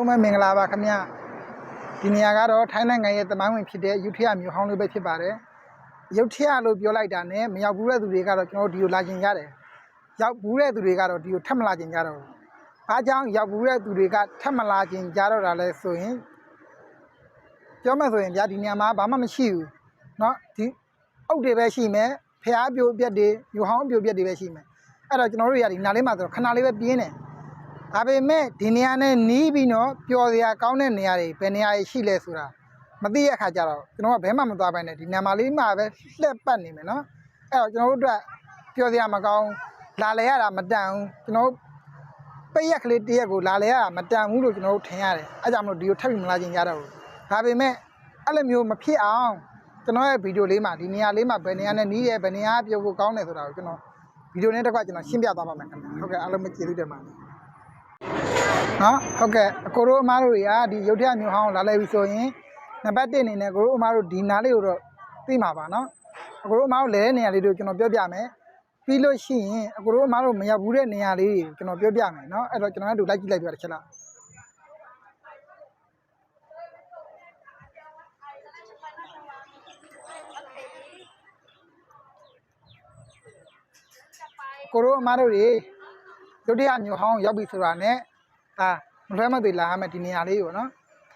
မဲ့မင်္ဂလာပါခင်ဗျဒီနေရာကတော့ထိုင်းနိုင်ငံရဲ့တမိုင်းဝင်ဖြစ်တဲ့ရုထရမြို့ဟောင်းလေးပဲဖြစ်ပါတယ်ရုထရလို့ပြောလိုက်တာနဲ့မရောက်ဘူးတဲ့သူတွေကတော့ကျွန်တော်ဒီကိုလာကျင်ကြတယ်ရောက်ဘူးတဲ့သူတွေကတော့ဒီကိုထပ်မလာကျင်ကြတော့ဘူးအားကြောင့်ရောက်ဘူးတဲ့သူတွေကထပ်မလာကျင်ကြတော့တာလဲဆိုရင်ပြောမှဆိုရင်ဗျာဒီနေရာမှာဘာမှမရှိဘူးเนาะဒီအုတ်တွေပဲရှိမယ်ဖျားပြိုပြက်တွေမြို့ဟောင်းပြိုပြက်တွေပဲရှိမယ်အဲ့တော့ကျွန်တော်တို့ရဒီနားလေးမှာဆိုတော့ခဏလေးပဲပြင်းတယ်ဒါပေမဲ့ဒီနေရာနဲ့နီးပြီးတော့ပျော်စရာကောင်းတဲ့နေရာတွေဘယ်နေရာရှိလဲဆိုတာမသိရခါကြတော့ကျွန်တော်ကဘဲမှမသွားပိုင်းနဲ့ဒီနေရာမှာလေးမှာပဲလှက်ပတ်နေမယ်နော်အဲ့တော့ကျွန်တော်တို့အတွက်ပျော်စရာမကောင်းလာလေရတာမတန်ဘူးကျွန်တော်ပိတ်ရက်ကလေးတရက်ကိုလာလေရတာမတန်ဘူးလို့ကျွန်တော်တို့ထင်ရတယ်အဲ့ကြောင့်မလို့ဒီကိုထပ်ပြီးမလာချင်ကြတော့ဘူးဒါပေမဲ့အဲ့လိုမျိုးမဖြစ်အောင်ကျွန်တော်ရဲ့ဗီဒီယိုလေးမှာဒီနေရာလေးမှာဘယ်နေရာနဲ့နီးတယ်ဘယ်နေရာပျော်ဖို့ကောင်းတယ်ဆိုတာကိုကျွန်တော်ဗီဒီယိုနဲ့တစ်ခါကျွန်တော်ရှင်းပြသွားပါမယ်ခင်ဗျဟုတ်ကဲ့အားလုံးပဲကျေးဇူးတင်ပါတယ်နော်ဟုတ်ကဲ့အကိုတို့အမားတို့တွေကဒီရုပ်ထမျိုးဟောင်းလာလဲပြီဆိုရင်နံပါတ်1အနေနဲ့ကိုတို့အမားတို့ဒီနားလေးကိုတော့သိမှာပါနော်အကိုတို့အမားတို့လဲတဲ့နေရာလေးတို့ကျွန်တော်ပြောပြမယ်ပြီးလို့ရှိရင်အကိုတို့အမားတို့မရောက်ဘူးတဲ့နေရာလေးကျွန်တော်ပြောပြမယ်နော်အဲ့တော့ကျွန်တော်တို့လိုက်ကြည့်လိုက်ပြတစ်ချက်လားကိုတို့အမားတို့တွေရုပ်ထမျိုးဟောင်းရောက်ပြီဆိုတာနဲ့မလွဲမသွေလာရမယ်ဒီနေရာလေးကိုနော်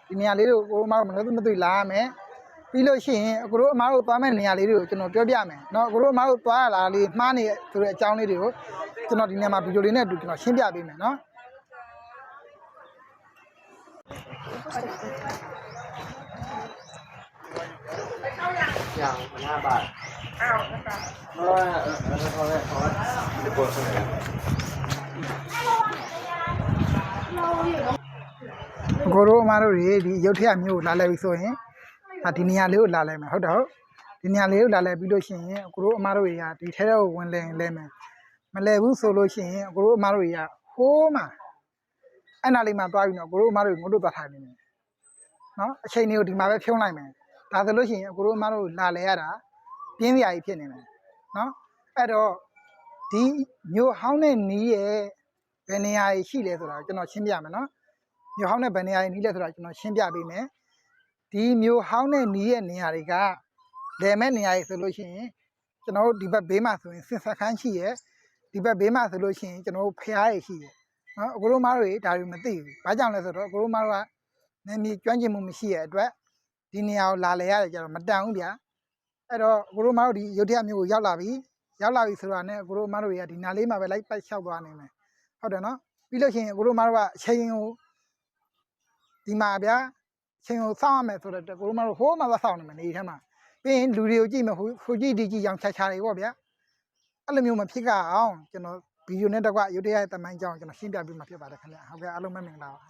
ဒီနေရာလေးကိုကိုတို့အမားတို့မလွဲမသွေလာရမယ်ပြီးလို့ရှိရင်ကိုတို့အမားတို့သွားမဲ့နေရာလေးတွေကိုကျွန်တော်ပြောပြမယ်နော်ကိုတို့အမားတို့သွားရလာလေးမှားနေဆိုတဲ့အကြောင်းလေးတွေကိုကျွန်တော်ဒီနေရာမှာဗီဒီယိုလေးနဲ့အတူကျွန်တော်ရှင်းပြပေးမယ်နော်5 บาทကိုတို့အမားတို့တွေဒီရုပ်ထရမျိုးကိုလာလဲပြီဆိုရင်ဒီနေရာလေးကိုလာလဲမယ်ဟုတ်တယ်ဟုတ်ဒီနေရာလေးကိုလာလဲပြီးလို့ရှိရင်ကိုတို့အမားတို့တွေကဒီထဲထဲကိုဝင်လဲမယ်မလဲဘူးဆိုလို့ရှိရင်ကိုတို့အမားတို့တွေကဟိုးမှာအဲ့နာလေးမှာသွားပြီးတော့ကိုတို့အမားတို့ငုတ်တို့သွားထိုင်နေမယ်နော်အချိန်လေးကိုဒီမှာပဲဖြုံးလိုက်မယ်ဒါဆိုလို့ရှိရင်ကိုတို့အမားတို့လာလဲရတာပြင်းစရာကြီးဖြစ်နေမယ်နော်အဲ့တော့ဒီမျိုးဟောင်းတဲ့နီးရဲ့ဘယ်နေရာရှိလဲဆိုတာကျွန်တော်ရှင်းပြမယ်နော်မျိုးဟောင်းတဲ့ဘယ်နေရာနီးလဲဆိုတာကျွန်တော်ရှင်းပြပေးမယ်ဒီမျိုးဟောင်းတဲ့နီးရဲ့နေရာတွေကလယ်မဲ့နေရာတွေဆိုလို့ရှိရင်ကျွန်တော်တို့ဒီဘက်ဘေးမှာဆိုရင်စင်စခန်းရှိရဲ့ဒီဘက်ဘေးမှာဆိုလို့ရှိရင်ကျွန်တော်တို့ဖျားရရှိရဲ့နော်အကိုတို့မားတို့တွေဒါတွေမသိဘူးဘာကြောင့်လဲဆိုတော့အကိုတို့မားတို့ကနာမည်ကျွမ်းကျင်မှုမရှိရဲ့အတွက်ဒီနေရာကိုလာလေရတယ်ကြတော့မတန်ဘူးဗျာအဲ့တော့အကိုတို့မားတို့ဒီရုပ်ထရမျိုးကိုရောက်လာပြီဆိုတာနဲ့အကိုတို့မားတို့တွေကဒီနာလေးမှာပဲလိုက်ပတ်လျှောက်သွားနေမယ်ဟုတ်တယ်နော်ပြီးလို့ရှိရင်အကိုတို့မားတို့ကအချိန်ကိုဒီမှာဗျာအချိန်ကိုစောင့်ရမယ်ဆိုတော့ကိုတို့မားတို့ဟိုးမှာသွားစောင့်နေမယ်နေထဲမှာပြီးရင်လူတွေကိုကြည့်မယ်ဟိုကြည့်ဒီကြည့်ရောင်ချာတွေပေါ့ဗျာအဲ့လိုမျိုးမဖြစ်ကြအောင်ကျွန်တော်ဗီဒီယိုနဲ့တကွရုပ်ထရရဲ့တမိုင်းကြောင်းကျွန်တော်ရှင်းပြပေးမှာဖြစ်ပါတယ်ခင်ဗျာဟုတ်ကဲ့အားလုံးပဲမင်္ဂလာပါ